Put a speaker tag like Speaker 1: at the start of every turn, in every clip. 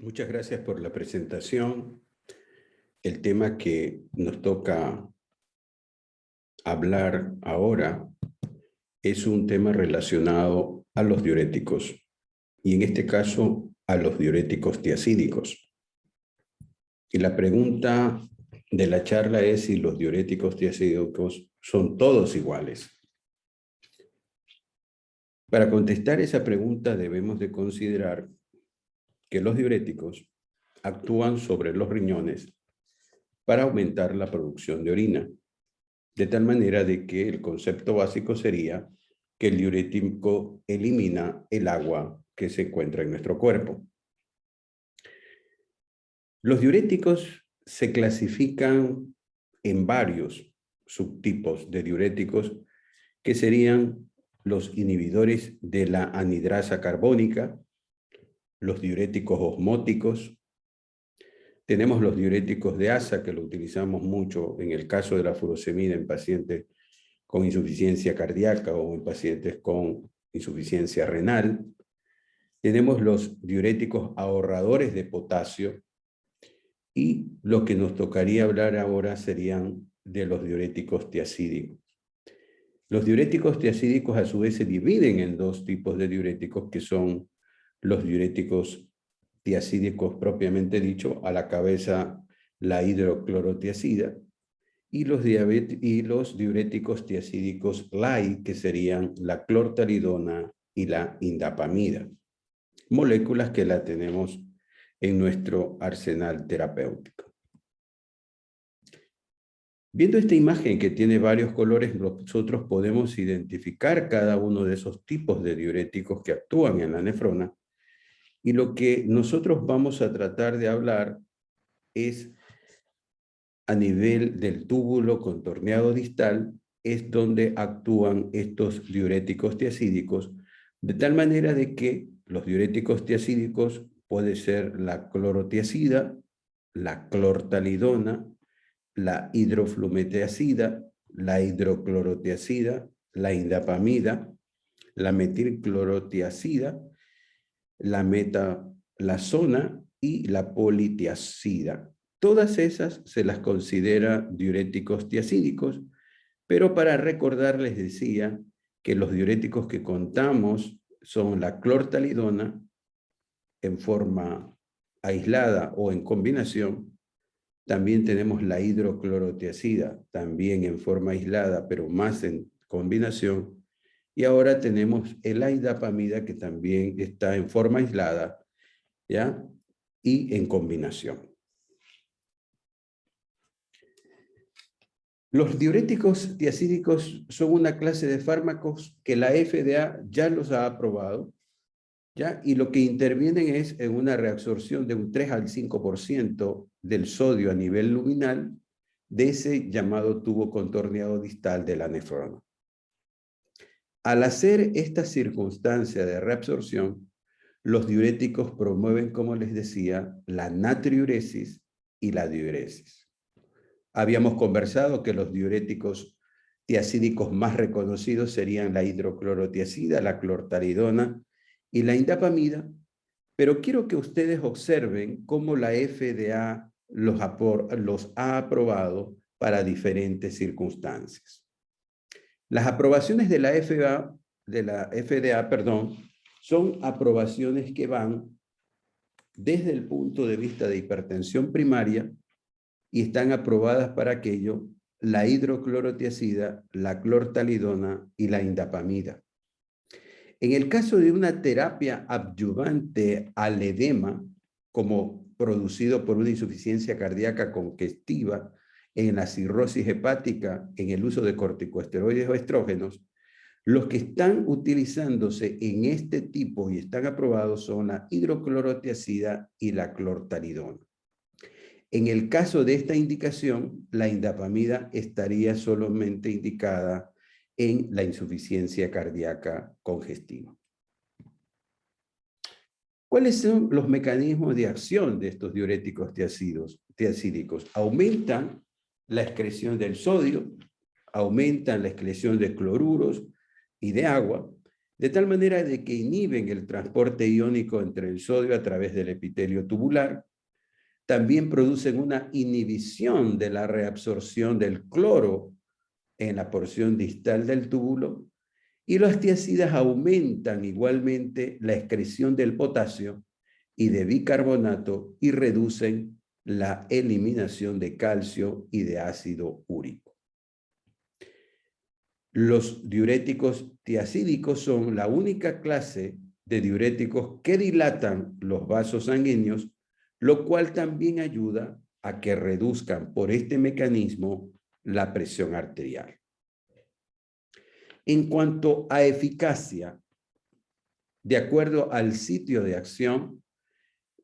Speaker 1: Muchas gracias por la presentación. El tema que nos toca hablar ahora es un tema relacionado a los diuréticos y en este caso a los diuréticos tiacídicos. Y la pregunta de la charla es si los diuréticos tiacídicos son todos iguales. Para contestar esa pregunta debemos de considerar que los diuréticos actúan sobre los riñones para aumentar la producción de orina, de tal manera de que el concepto básico sería que el diurético elimina el agua que se encuentra en nuestro cuerpo. Los diuréticos se clasifican en varios subtipos de diuréticos que serían los inhibidores de la anhidrasa carbónica, los diuréticos osmóticos. Tenemos los diuréticos de asa, que lo utilizamos mucho en el caso de la furosemida en pacientes con insuficiencia cardíaca o en pacientes con insuficiencia renal. Tenemos los diuréticos ahorradores de potasio y lo que nos tocaría hablar ahora serían de los diuréticos tiacídicos. Los diuréticos tiacídicos a su vez se dividen en dos tipos de diuréticos que son los diuréticos tiacídicos propiamente dicho, a la cabeza la hidroclorotiacida, y los diuréticos tiacídicos light, que serían la clortalidona y la indapamida, moléculas que la tenemos en nuestro arsenal terapéutico. Viendo esta imagen que tiene varios colores, nosotros podemos identificar cada uno de esos tipos de diuréticos que actúan en la nefrona, y lo que nosotros vamos a tratar de hablar es a nivel del túbulo contorneado distal, es donde actúan estos diuréticos tiacídicos, de tal manera de que los diuréticos tiacídicos puede ser la clorotiacida, la clortalidona, la hidroflumeteacida, la hidroclorotiacida, la indapamida, la metilclorotiacida, la metalazona y la politiacida. Todas esas se las considera diuréticos tiacídicos, pero para recordar les decía que los diuréticos que contamos son la clortalidona en forma aislada o en combinación. También tenemos la hidroclorotiacida, también en forma aislada, pero más en combinación. Y ahora tenemos la indapamida, que también está en forma aislada, ¿ya? Y en combinación. Los diuréticos tiacídicos son una clase de fármacos que la FDA ya los ha aprobado, ¿ya? Y lo que intervienen es en una reabsorción de un 3 al 5% del sodio a nivel luminal de ese llamado tubo contorneado distal de la nefrona. Al hacer esta circunstancia de reabsorción, los diuréticos promueven, como les decía, la natriuresis y la diuresis. Habíamos conversado que los diuréticos tiacídicos más reconocidos serían la hidroclorotiacida, la clortalidona y la indapamida, pero quiero que ustedes observen cómo la FDA los ha aprobado para diferentes circunstancias. Las aprobaciones de la FDA, son aprobaciones que van desde el punto de vista de hipertensión primaria y están aprobadas para aquello la hidroclorotiacida, la clortalidona y la indapamida. En el caso de una terapia adyuvante al edema, como producido por una insuficiencia cardíaca congestiva, en la cirrosis hepática, en el uso de corticosteroides o estrógenos, los que están utilizándose en este tipo y están aprobados son la hidroclorotiacida y la clortalidona. En el caso de esta indicación, la indapamida estaría solamente indicada en la insuficiencia cardíaca congestiva. ¿Cuáles son los mecanismos de acción de estos diuréticos tiacídicos? Aumentan la excreción del sodio, aumentan la excreción de cloruros y de agua, de tal manera de que inhiben el transporte iónico entre el sodio a través del epitelio tubular. También producen una inhibición de la reabsorción del cloro en la porción distal del túbulo, y los tiacidas aumentan igualmente la excreción del potasio y de bicarbonato y reducen la eliminación de calcio y de ácido úrico. Los diuréticos tiacídicos son la única clase de diuréticos que dilatan los vasos sanguíneos, lo cual también ayuda a que reduzcan por este mecanismo la presión arterial. En cuanto a eficacia, de acuerdo al sitio de acción,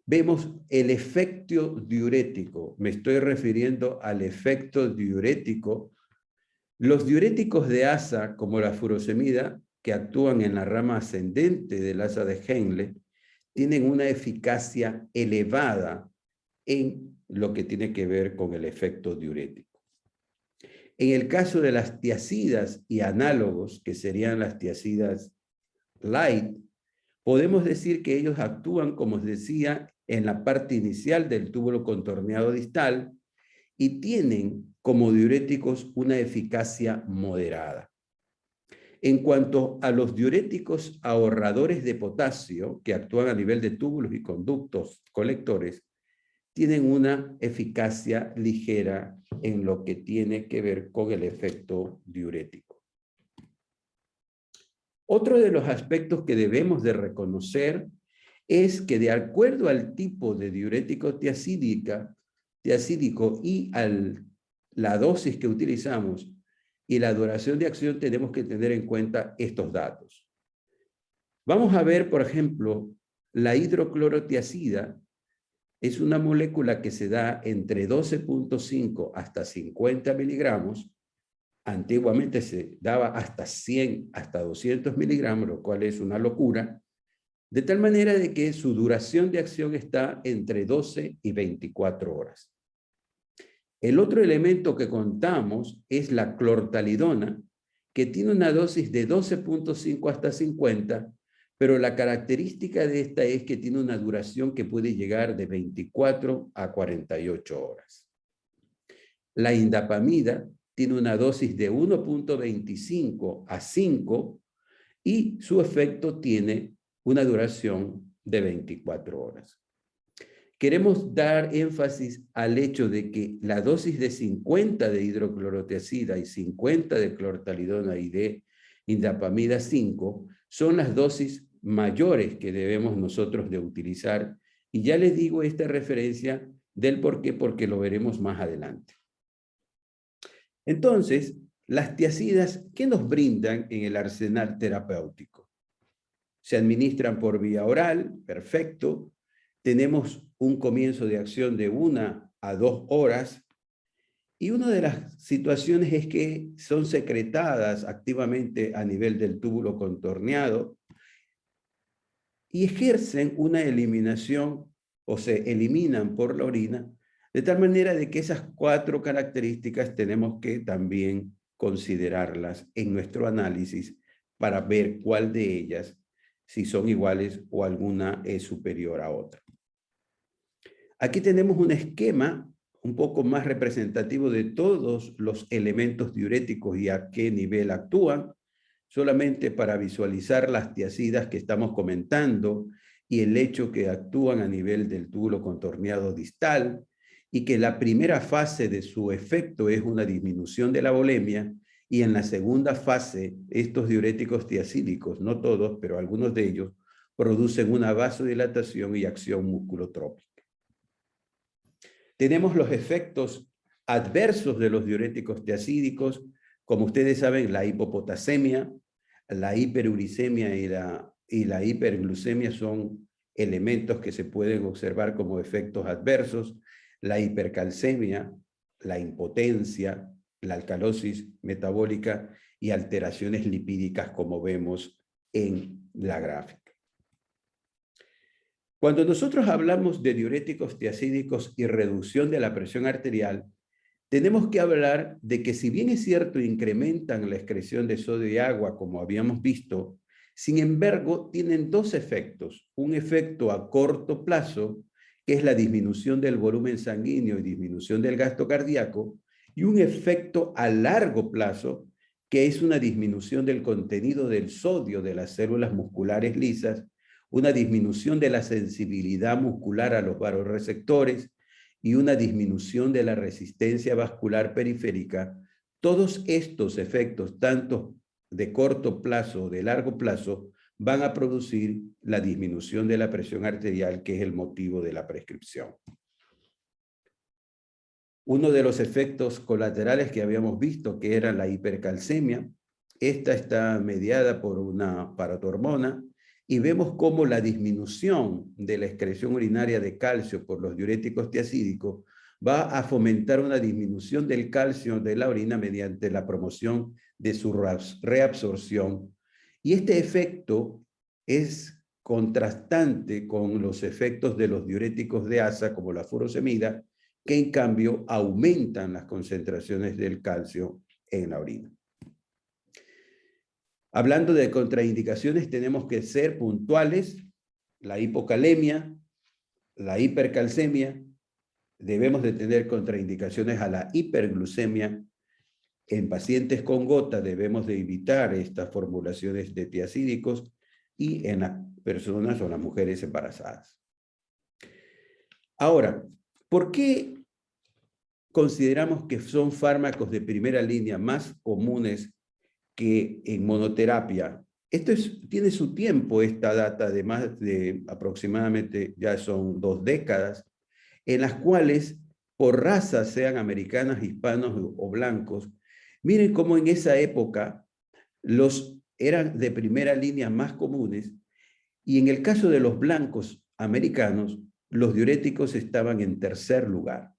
Speaker 1: vemos el efecto diurético. Me estoy refiriendo al efecto diurético. Los diuréticos de asa, como la furosemida, que actúan en la rama ascendente del asa de Henle, tienen una eficacia elevada en lo que tiene que ver con el efecto diurético. En el caso de las tiacidas y análogos, que serían las tiacidas light, podemos decir que ellos actúan, como os decía, en la parte inicial del túbulo contorneado distal y tienen como diuréticos una eficacia moderada. En cuanto a los diuréticos ahorradores de potasio, que actúan a nivel de túbulos y conductos colectores, tienen una eficacia ligera en lo que tiene que ver con el efecto diurético. Otro de los aspectos que debemos de reconocer es que de acuerdo al tipo de diurético tiacídico y la dosis que utilizamos y la duración de acción, tenemos que tener en cuenta estos datos. Vamos a ver, por ejemplo, la hidroclorotiacida es una molécula que se da entre 12.5 hasta 50 miligramos. Antiguamente se daba hasta 100, hasta 200 miligramos, lo cual es una locura, de tal manera de que su duración de acción está entre 12 y 24 horas. El otro elemento que contamos es la clortalidona, que tiene una dosis de 12.5 hasta 50, pero la característica de esta es que tiene una duración que puede llegar de 24 a 48 horas. La indapamida tiene una dosis de 1.25 a 5 y su efecto tiene una duración de 24 horas. Queremos dar énfasis al hecho de que la dosis de 50 de hidroclorotiazida y 50 de clortalidona y de indapamida 5 son las dosis mayores que debemos nosotros de utilizar. Y ya les digo esta referencia del por qué, porque lo veremos más adelante. Entonces, las tiacidas, ¿qué nos brindan en el arsenal terapéutico? Se administran por vía oral, perfecto. Tenemos un comienzo de acción de 1 a 2 horas. Y una de las situaciones es que son secretadas activamente a nivel del túbulo contorneado y ejercen una eliminación o se eliminan por la orina, de tal manera de que esas 4 características tenemos que también considerarlas en nuestro análisis para ver cuál de ellas, si son iguales o alguna es superior a otra. Aquí tenemos un esquema un poco más representativo de todos los elementos diuréticos y a qué nivel actúan, solamente para visualizar las tiacidas que estamos comentando y el hecho que actúan a nivel del túbulo contorneado distal y que la primera fase de su efecto es una disminución de la volemia y en la segunda fase estos diuréticos tiacídicos, no todos, pero algunos de ellos, producen una vasodilatación y acción musculotrópica. Tenemos los efectos adversos de los diuréticos tiacídicos, como ustedes saben, la hipopotasemia, la hiperuricemia y la hiperglucemia son elementos que se pueden observar como efectos adversos, la hipercalcemia, la impotencia, la alcalosis metabólica y alteraciones lipídicas como vemos en la gráfica. Cuando nosotros hablamos de diuréticos tiacídicos y reducción de la presión arterial, tenemos que hablar de que si bien es cierto incrementan la excreción de sodio y agua como habíamos visto, Sin embargo, tienen dos efectos. Un efecto a corto plazo, que es la disminución del volumen sanguíneo y disminución del gasto cardíaco, y un efecto a largo plazo, que es una disminución del contenido del sodio de las células musculares lisas, una disminución de la sensibilidad muscular a los vasoreceptores y una disminución de la resistencia vascular periférica. Todos estos efectos, tanto de corto plazo o de largo plazo, van a producir la disminución de la presión arterial, que es el motivo de la prescripción. Uno de los efectos colaterales que habíamos visto, que era la hipercalcemia, esta está mediada por una paratormona, y vemos cómo la disminución de la excreción urinaria de calcio por los diuréticos tiacídicos va a fomentar una disminución del calcio de la orina mediante la promoción de su reabsorción. Y este efecto es contrastante con los efectos de los diuréticos de asa, como la furosemida, que en cambio aumentan las concentraciones del calcio en la orina. Hablando de contraindicaciones, tenemos que ser puntuales. La hipocalemia, la hipercalcemia, debemos de tener contraindicaciones a la hiperglucemia. En pacientes con gota debemos de evitar estas formulaciones de tiacídicos y en las personas o las mujeres embarazadas. Ahora, ¿por qué consideramos que son fármacos de primera línea más comunes que en monoterapia? Esto tiene su tiempo, esta data de más de aproximadamente, ya son 2 décadas, en las cuales por raza, sean americanas, hispanos o blancos, miren cómo en esa época los eran de primera línea más comunes, y en el caso de los blancos americanos, los diuréticos estaban en tercer lugar.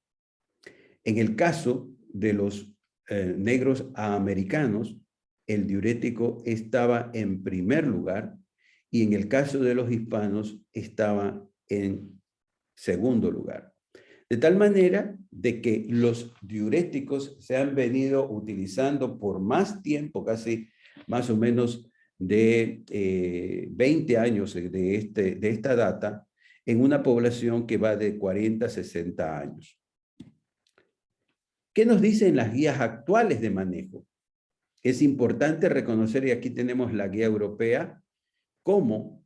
Speaker 1: En el caso de los negros americanos, el diurético estaba en primer lugar, y en el caso de los hispanos estaba en segundo lugar. De tal manera de que los diuréticos se han venido utilizando por más tiempo, casi más o menos de 20 años de esta data, en una población que va de 40 a 60 años. ¿Qué nos dicen las guías actuales de manejo? Es importante reconocer, y aquí tenemos la guía europea, cómo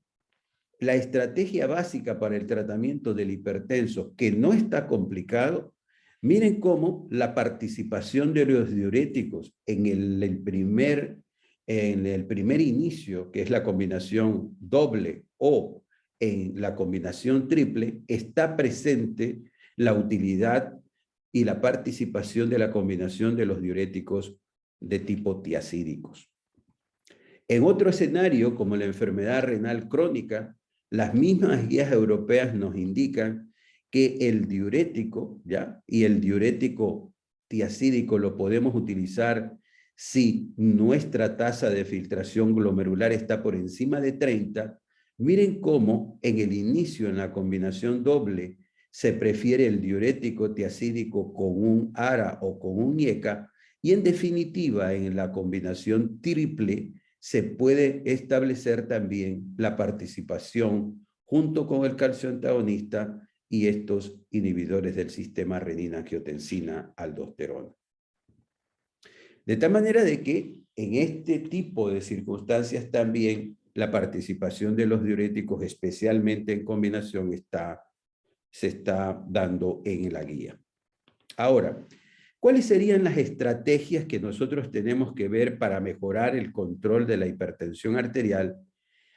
Speaker 1: la estrategia básica para el tratamiento del hipertenso, que no está complicado, miren cómo la participación de los diuréticos en el primer inicio, que es la combinación doble, o en la combinación triple, está presente la utilidad y la participación de la combinación de los diuréticos de tipo tiacídicos. En otro escenario, como la enfermedad renal crónica, las mismas guías europeas nos indican que el diurético, ¿ya? Y el diurético tiacídico lo podemos utilizar si nuestra tasa de filtración glomerular está por encima de 30. Miren cómo en el inicio, en la combinación doble, se prefiere el diurético tiacídico con un ARA o con un IECA, y en definitiva, en la combinación triple, se puede establecer también la participación junto con el calcio antagonista y estos inhibidores del sistema renina-angiotensina-aldosterona. De tal manera de que en este tipo de circunstancias también la participación de los diuréticos, especialmente en combinación, se está dando en la guía. Ahora, ¿cuáles serían las estrategias que nosotros tenemos que ver para mejorar el control de la hipertensión arterial?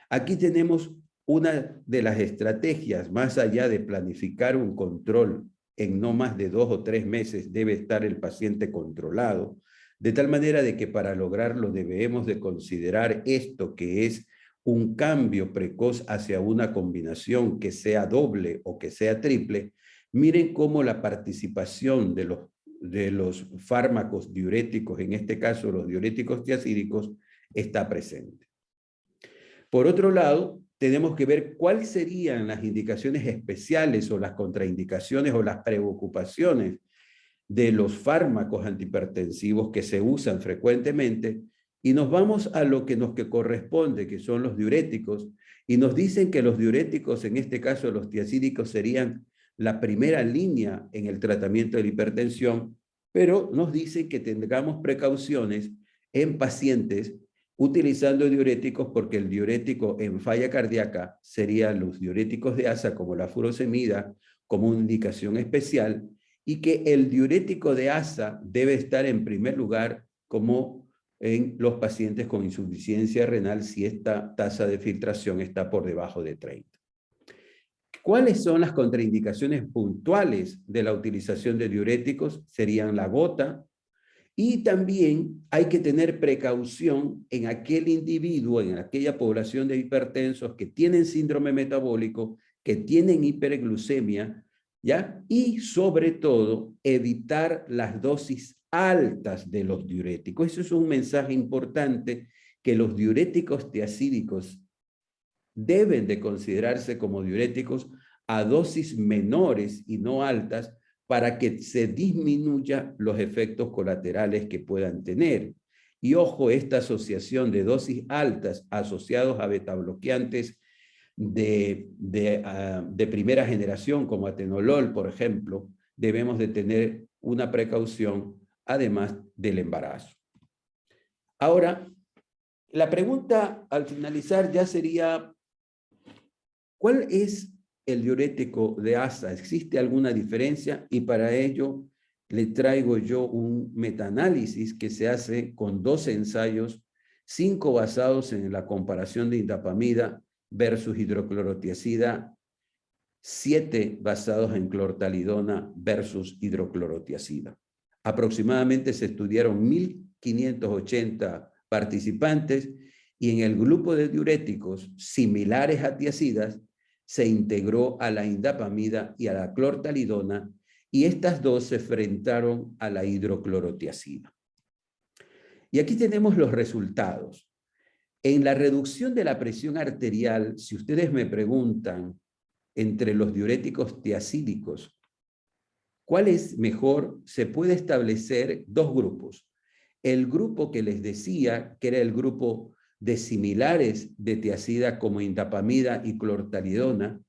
Speaker 1: Aquí tenemos una de las estrategias, más allá de planificar un control en no más de 2 o 3 meses, debe estar el paciente controlado, de tal manera de que para lograrlo debemos de considerar esto, que es un cambio precoz hacia una combinación que sea doble o que sea triple. Miren cómo la participación de los fármacos diuréticos, en este caso los diuréticos tiacídicos, está presente. Por otro lado, tenemos que ver cuáles serían las indicaciones especiales o las contraindicaciones o las preocupaciones de los fármacos antihipertensivos que se usan frecuentemente, Y nos vamos a lo que nos corresponde, que son los diuréticos, y nos dicen que los diuréticos, en este caso los tiazídicos, serían la primera línea en el tratamiento de la hipertensión, pero nos dicen que tengamos precauciones en pacientes utilizando diuréticos, porque el diurético en falla cardíaca serían los diuréticos de asa, como la furosemida, como una indicación especial, y que el diurético de asa debe estar en primer lugar como en los pacientes con insuficiencia renal si esta tasa de filtración está por debajo de 30. ¿Cuáles son las contraindicaciones puntuales de la utilización de diuréticos? Serían la gota, y también hay que tener precaución en aquel individuo, en aquella población de hipertensos que tienen síndrome metabólico, que tienen hiperglucemia, ¿ya? Y sobre todo, evitar las dosis altas de los diuréticos. Eso es un mensaje importante, que los diuréticos tiazídicos deben de considerarse como diuréticos a dosis menores y no altas, para que se disminuya los efectos colaterales que puedan tener. Y ojo, esta asociación de dosis altas asociados a betabloqueantes de primera generación, como atenolol, por ejemplo, debemos de tener una precaución, además del embarazo. Ahora, la pregunta al finalizar ya sería, ¿cuál es el diurético de asa? ¿Existe alguna diferencia? Y para ello le traigo yo un metaanálisis que se hace con 12 ensayos, 5 basados en la comparación de indapamida versus hidroclorotiazida, 7 basados en clortalidona versus hidroclorotiazida. Aproximadamente se estudiaron 1.580 participantes, y en el grupo de diuréticos similares a tiazidas se integró a la indapamida y a la clortalidona, y estas dos se enfrentaron a la hidroclorotiazida. Y aquí tenemos los resultados. En la reducción de la presión arterial, si ustedes me preguntan entre los diuréticos tiazídicos, ¿cuál es mejor? Se puede establecer dos grupos. El grupo que les decía, que era el grupo de similares de tiazida como indapamida y clortalidona,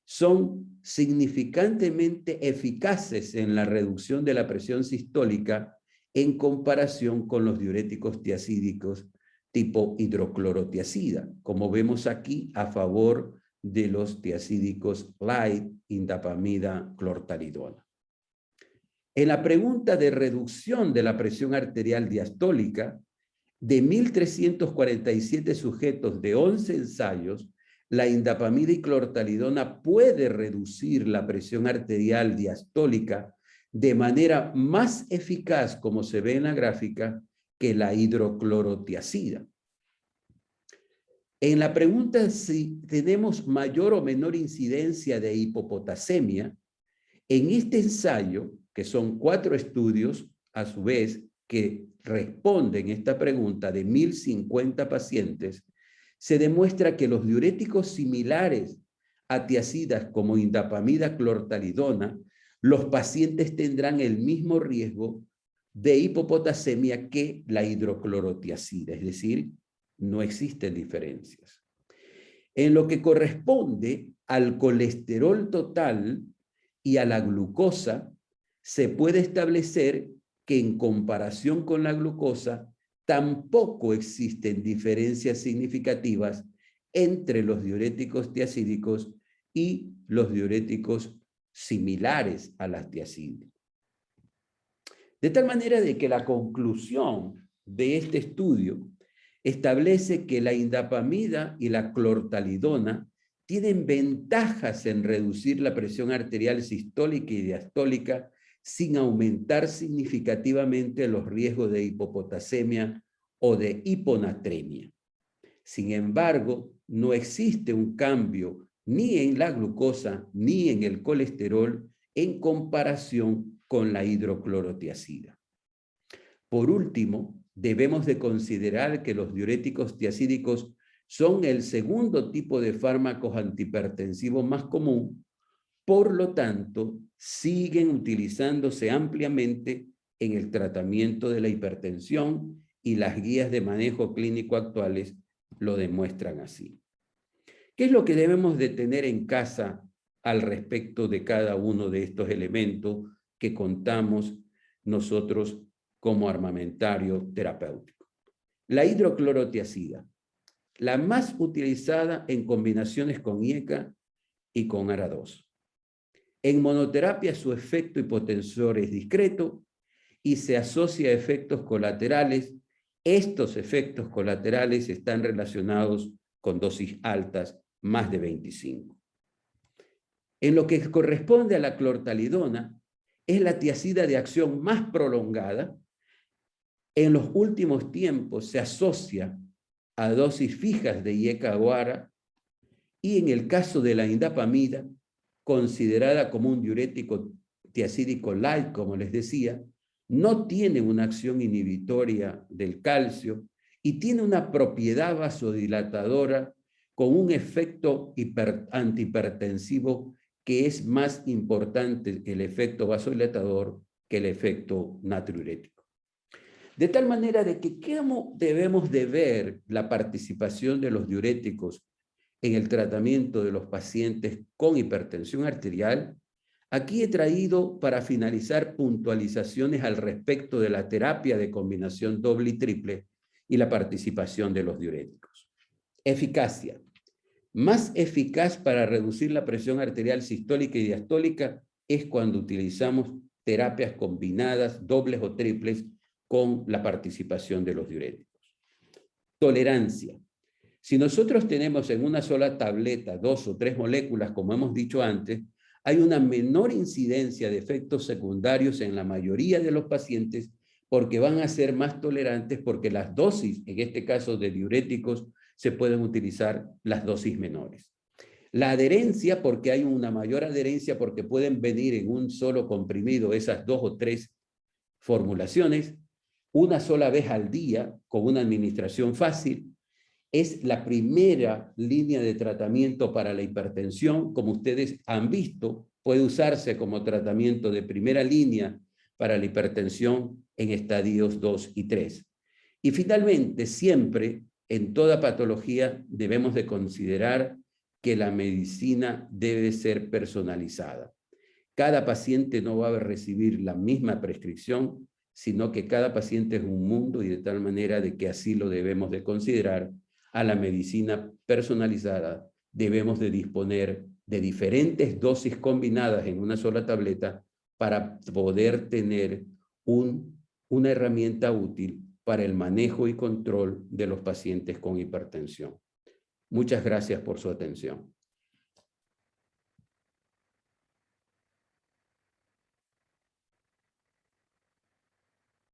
Speaker 1: son significantemente eficaces en la reducción de la presión sistólica en comparación con los diuréticos tiazídicos tipo hidroclorotiazida, como vemos aquí a favor de los tiazídicos light, indapamida, clortalidona. En la pregunta de reducción de la presión arterial diastólica, de 1.347 sujetos de 11 ensayos, la indapamida y clortalidona puede reducir la presión arterial diastólica de manera más eficaz, como se ve en la gráfica, que la hidroclorotiazida. En la pregunta si tenemos mayor o menor incidencia de hipopotasemia, en este ensayo, que son 4 estudios, a su vez, que responden esta pregunta de 1.050 pacientes, se demuestra que los diuréticos similares a tiazidas como indapamida, clortalidona, los pacientes tendrán el mismo riesgo de hipopotasemia que la hidroclorotiazida, es decir, no existen diferencias. En lo que corresponde al colesterol total y a la glucosa, se puede establecer que en comparación con la glucosa, tampoco existen diferencias significativas entre los diuréticos tiazídicos y los diuréticos similares a las tiazidas. De tal manera de que la conclusión de este estudio establece que la indapamida y la clortalidona tienen ventajas en reducir la presión arterial sistólica y diastólica sin aumentar significativamente los riesgos de hipopotasemia o de hiponatremia. Sin embargo, no existe un cambio ni en la glucosa ni en el colesterol en comparación con la hidroclorotiazida. Por último, debemos de considerar que los diuréticos tiazídicos son el segundo tipo de fármacos antihipertensivos más común, por lo tanto, siguen utilizándose ampliamente en el tratamiento de la hipertensión y las guías de manejo clínico actuales lo demuestran así. ¿Qué es lo que debemos de tener en casa al respecto de cada uno de estos elementos que contamos nosotros como armamentario terapéutico? La hidroclorotiazida, la más utilizada en combinaciones con IECA y con ARA2. En monoterapia su efecto hipotensor es discreto y se asocia a efectos colaterales. Estos efectos colaterales están relacionados con dosis altas, más de 25. En lo que corresponde a la clortalidona, es la tiazida de acción más prolongada. En los últimos tiempos se asocia a dosis fijas de IECA o ARA, y en el caso de la indapamida, considerada como un diurético tiazídico light, como les decía, no tiene una acción inhibitoria del calcio y tiene una propiedad vasodilatadora con un efecto antihipertensivo que es más importante el efecto vasodilatador que el efecto natriurético. De tal manera de que ¿cómo debemos de ver la participación de los diuréticos en el tratamiento de los pacientes con hipertensión arterial? Aquí he traído para finalizar puntualizaciones al respecto de la terapia de combinación doble y triple y la participación de los diuréticos. Eficacia. Más eficaz para reducir la presión arterial sistólica y diastólica es cuando utilizamos terapias combinadas, dobles o triples, con la participación de los diuréticos. Tolerancia. Si nosotros tenemos en una sola tableta 2 o 3 moléculas, como hemos dicho antes, hay una menor incidencia de efectos secundarios en la mayoría de los pacientes porque van a ser más tolerantes porque las dosis, en este caso de diuréticos, se pueden utilizar las dosis menores. La adherencia, porque hay una mayor adherencia porque pueden venir en un solo comprimido esas 2 o 3 formulaciones, una sola vez al día con una administración fácil. Es la primera línea de tratamiento para la hipertensión. Como ustedes han visto, puede usarse como tratamiento de primera línea para la hipertensión en estadios 2 y 3. Y finalmente, siempre, en toda patología, debemos de considerar que la medicina debe ser personalizada. Cada paciente no va a recibir la misma prescripción, sino que cada paciente es un mundo y de tal manera de que así lo debemos de considerar. A la medicina personalizada debemos de disponer de diferentes dosis combinadas en una sola tableta para poder tener una herramienta útil para el manejo y control de los pacientes con hipertensión. Muchas gracias por su atención.